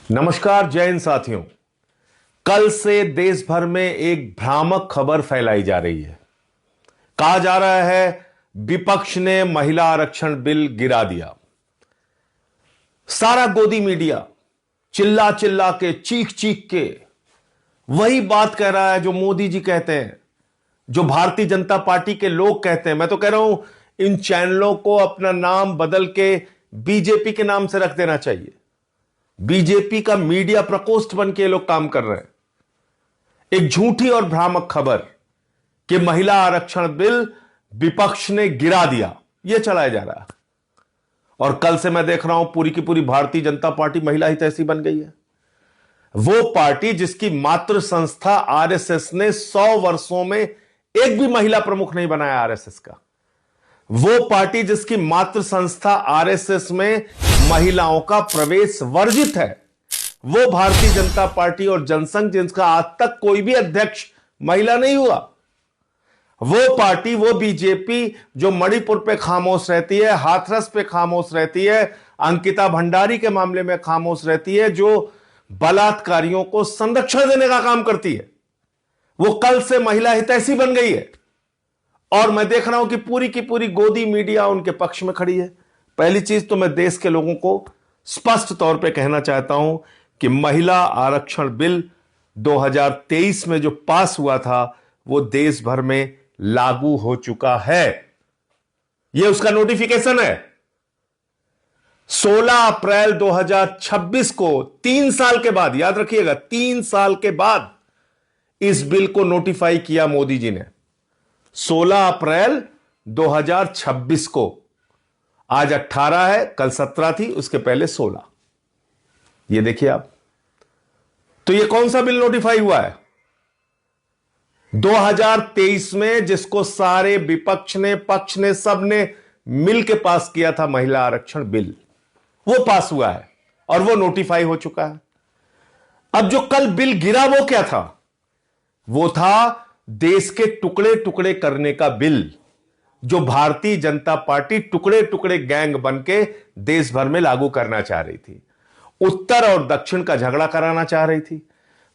नमस्कार, जय हिंद साथियों। कल से देश भर में एक भ्रामक खबर फैलाई जा रही है। कहा जा रहा है विपक्ष ने महिला आरक्षण बिल गिरा दिया। सारा गोदी मीडिया चिल्ला चिल्ला के, चीख चीख के वही बात कह रहा है जो मोदी जी कहते हैं, जो भारतीय जनता पार्टी के लोग कहते हैं। मैं तो कह रहा हूं इन चैनलों को अपना नाम बदल के बीजेपी के नाम से रख देना चाहिए। बीजेपी का मीडिया प्रकोष्ठ बन के लोग काम कर रहे हैं। एक झूठी और भ्रामक खबर कि महिला आरक्षण बिल विपक्ष ने गिरा दिया, यह चलाया जा रहा है। और कल से मैं देख रहा हूं पूरी की पूरी भारतीय जनता पार्टी महिला हितैषी बन गई है। वो पार्टी जिसकी मातृ संस्था आरएसएस ने 100 वर्षों में एक भी महिला प्रमुख नहीं बनाया आरएसएस का। वो पार्टी जिसकी मातृ संस्था आरएसएस में महिलाओं का प्रवेश वर्जित है, वो भारतीय जनता पार्टी और जनसंघ जिसका आज तक कोई भी अध्यक्ष महिला नहीं हुआ। वो पार्टी, वो बीजेपी जो मणिपुर पे खामोश रहती है, हाथरस पे खामोश रहती है, अंकिता भंडारी के मामले में खामोश रहती है, जो बलात्कारियों को संरक्षण देने का काम करती है, वो कल से महिला हितैषी बन गई है। और मैं देख रहा हूं कि पूरी की पूरी गोदी मीडिया उनके पक्ष में खड़ी है। पहली चीज तो मैं देश के लोगों को स्पष्ट तौर पे कहना चाहता हूं कि महिला आरक्षण बिल 2023 में जो पास हुआ था वो देश भर में लागू हो चुका है। यह उसका नोटिफिकेशन है। 16 अप्रैल 2026 को 3 साल के बाद, याद रखिएगा 3 साल के बाद इस बिल को नोटिफाई किया मोदी जी ने। 16 अप्रैल 2026 को, आज 18 है, कल 17 थी, उसके पहले 16। ये देखिए आप, तो ये कौन सा बिल नोटिफाई हुआ है? 2023 में जिसको सारे विपक्ष ने, पक्ष ने, सब ने मिलकर पास किया था, महिला आरक्षण बिल, वो पास हुआ है और वो नोटिफाई हो चुका है। अब जो कल बिल गिरा वो क्या था? वो था देश के टुकड़े टुकड़े करने का बिल, जो भारतीय जनता पार्टी टुकड़े टुकड़े गैंग बन के देश भर में लागू करना चाह रही थी। उत्तर और दक्षिण का झगड़ा कराना चाह रही थी।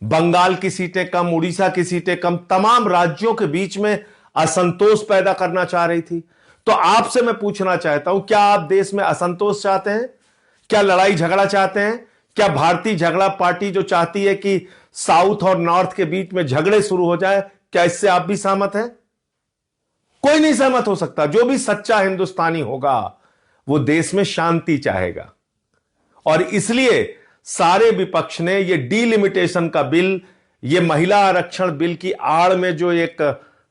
बंगाल की सीटें कम, उड़ीसा की सीटें कम, तमाम राज्यों के बीच में असंतोष पैदा करना चाह रही थी। तो आपसे मैं पूछना चाहता हूं, क्या आप देश में असंतोष चाहते हैं? क्या लड़ाई झगड़ा चाहते हैं? क्या भारतीय झगड़ा पार्टी जो चाहती है कि साउथ और नॉर्थ के बीच में झगड़े शुरू हो जाए, क्या इससे आप भी सहमत हैं? कोई नहीं सहमत हो सकता। जो भी सच्चा हिंदुस्तानी होगा वो देश में शांति चाहेगा। और इसलिए सारे विपक्ष ने ये डीलिमिटेशन का बिल, ये महिला आरक्षण बिल की आड़ में जो एक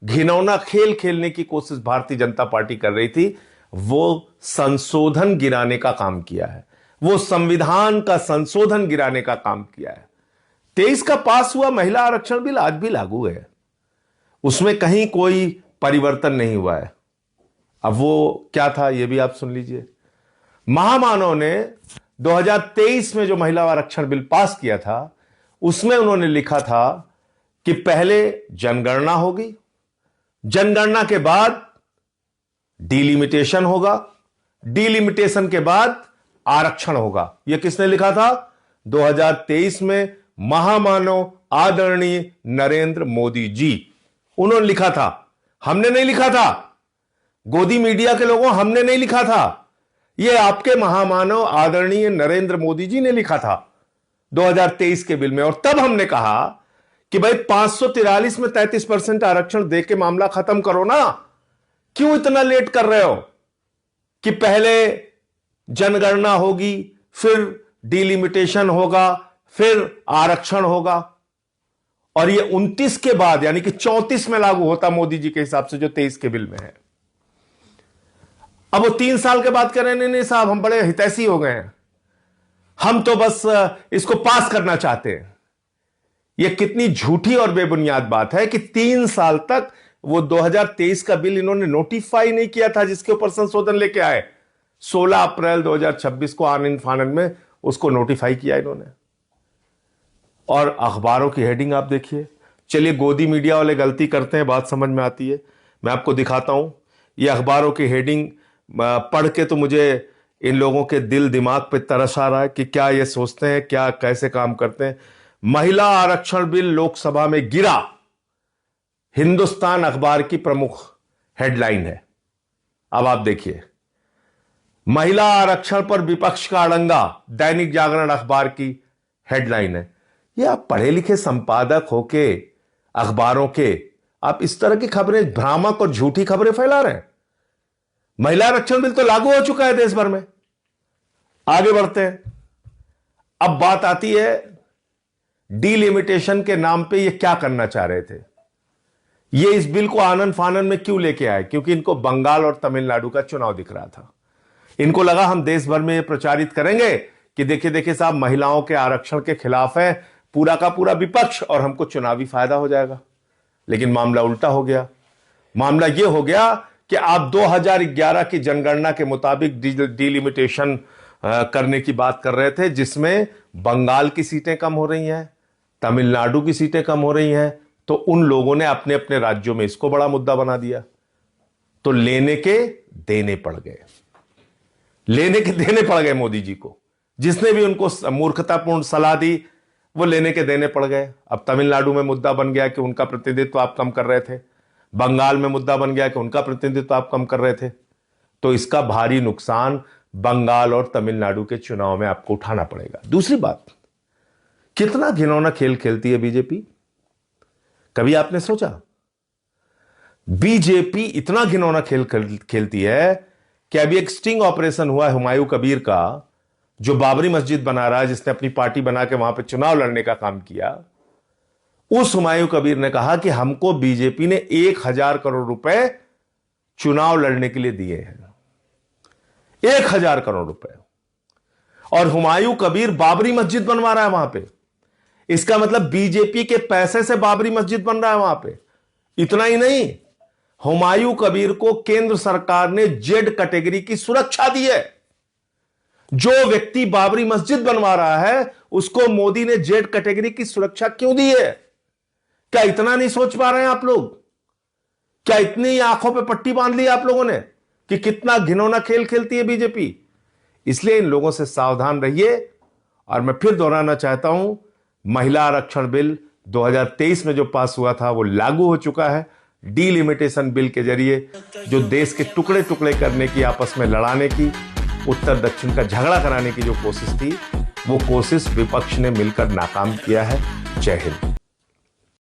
घिनौना खेल खेलने की कोशिश भारतीय जनता पार्टी कर रही थी, वो संशोधन गिराने का काम किया है। वो संविधान का संशोधन गिराने का काम किया है। 23 का पास हुआ महिला आरक्षण बिल आज भी लागू है, उसमें कहीं कोई परिवर्तन नहीं हुआ है। अब वो क्या था ये भी आप सुन लीजिए। महामानव ने 2023 में जो महिला आरक्षण बिल पास किया था, उसमें उन्होंने लिखा था कि पहले जनगणना होगी, जनगणना के बाद डीलिमिटेशन होगा, डीलिमिटेशन के बाद आरक्षण होगा। यह किसने लिखा था? 2023 में महामानव आदरणीय नरेंद्र मोदी जी, उन्होंने लिखा था। हमने नहीं लिखा था, गोदी मीडिया के लोगों, हमने नहीं लिखा था। यह आपके महामानव आदरणीय नरेंद्र मोदी जी ने लिखा था 2023 के बिल में। और तब हमने कहा कि भाई 543 में 33% आरक्षण दे के मामला खत्म करो ना, क्यों इतना लेट कर रहे हो कि पहले जनगणना होगी, फिर डीलिमिटेशन होगा, फिर आरक्षण होगा। और ये 29 के बाद यानी कि 34 में लागू होता मोदी जी के हिसाब से, जो 23 के बिल में है। अब वो 3 साल के बाद कह रहे हैं नहीं साहब, हम बड़े हितैषी हो गए हैं, हम तो बस इसको पास करना चाहते हैं। यह कितनी झूठी और बेबुनियाद बात है कि 3 साल तक वो 2023 का बिल इन्होंने नोटिफाई नहीं किया था, जिसके ऊपर संशोधन लेके आए। 16 अप्रैल 2026 को आनन फानन में उसको नोटिफाई किया इन्होंने। और अखबारों की हेडिंग आप देखिए। चलिए, गोदी मीडिया वाले गलती करते हैं, बात समझ में आती है। मैं आपको दिखाता हूं, ये अखबारों की हेडिंग पढ़ के तो मुझे इन लोगों के दिल दिमाग पे तरस आ रहा है कि क्या ये सोचते हैं, क्या कैसे काम करते हैं। महिला आरक्षण बिल लोकसभा में गिरा, हिंदुस्तान अखबार की प्रमुख हेडलाइन है। अब आप देखिए, महिला आरक्षण पर विपक्ष का अड़ंगा, दैनिक जागरण अखबार की हेडलाइन है। ये आप पढ़े लिखे संपादक होके अखबारों के, आप इस तरह की खबरें, भ्रामक और झूठी खबरें फैला रहे हैं। महिला आरक्षण बिल तो लागू हो चुका है देश भर में। आगे बढ़ते हैं। अब बात आती है डीलिमिटेशन के नाम पे ये क्या करना चाह रहे थे। ये इस बिल को आनन फानन में क्यों लेके आए? क्योंकि इनको बंगाल और तमिलनाडु का चुनाव दिख रहा था। इनको लगा हम देश भर में ये प्रचारित करेंगे कि देखिए देखिए साहब, महिलाओं के आरक्षण के खिलाफ है पूरा का पूरा विपक्ष और हमको चुनावी फायदा हो जाएगा। लेकिन मामला उल्टा हो गया। मामला यह हो गया कि आप 2011 की जनगणना के मुताबिक डीलिमिटेशन करने की बात कर रहे थे, जिसमें बंगाल की सीटें कम हो रही हैं, तमिलनाडु की सीटें कम हो रही हैं। तो उन लोगों ने अपने अपने राज्यों में इसको बड़ा मुद्दा बना दिया। तो लेने के देने पड़ गए, लेने के देने पड़ गए मोदी जी को। जिसने भी उनको मूर्खतापूर्ण सलाह दी वो लेने के देने पड़ गए। अब तमिलनाडु में मुद्दा बन गया कि उनका प्रतिनिधित्व आप कम कर रहे थे, बंगाल में मुद्दा बन गया कि उनका प्रतिनिधित्व आप कम कर रहे थे। तो इसका भारी नुकसान बंगाल और तमिलनाडु के चुनाव में आपको उठाना पड़ेगा। दूसरी बात, कितना घिनौना खेल खेलती है बीजेपी। कभी आपने सोचा बीजेपी इतना घिनौना खेल खेलती है कि अभी एक स्टिंग ऑपरेशन हुआ है हुमायूं कबीर का, जो बाबरी मस्जिद बना रहा है, जिसने अपनी पार्टी बना के वहां पे चुनाव लड़ने का काम किया। उस हुमायूं कबीर ने कहा कि हमको बीजेपी ने 1000 करोड़ रुपए चुनाव लड़ने के लिए दिए हैं, 1000 करोड़ रुपए। और हुमायूं कबीर बाबरी मस्जिद बनवा रहा है वहां पे। इसका मतलब बीजेपी के पैसे से बाबरी मस्जिद बन रहा है वहां पे। इतना ही नहीं, हुमायूं कबीर को केंद्र सरकार ने जेड कैटेगरी की सुरक्षा दी है। जो व्यक्ति बाबरी मस्जिद बनवा रहा है उसको मोदी ने जेड कैटेगरी की सुरक्षा क्यों दी है? क्या इतना नहीं सोच पा रहे हैं आप लोग? क्या इतनी आंखों पे पट्टी बांध ली आप लोगों ने कि कितना घिनौना खेल खेलती है बीजेपी? इसलिए इन लोगों से सावधान रहिए। और मैं फिर दोहराना चाहता हूं, महिला आरक्षण बिल 2023 में जो पास हुआ था वो लागू हो चुका है। डीलिमिटेशन बिल के जरिए जो देश के टुकड़े टुकड़े करने की, आपस में लड़ाने की, उत्तर दक्षिण का झगड़ा कराने की जो कोशिश थी, वो कोशिश विपक्ष ने मिलकर नाकाम किया है। जय हिंद।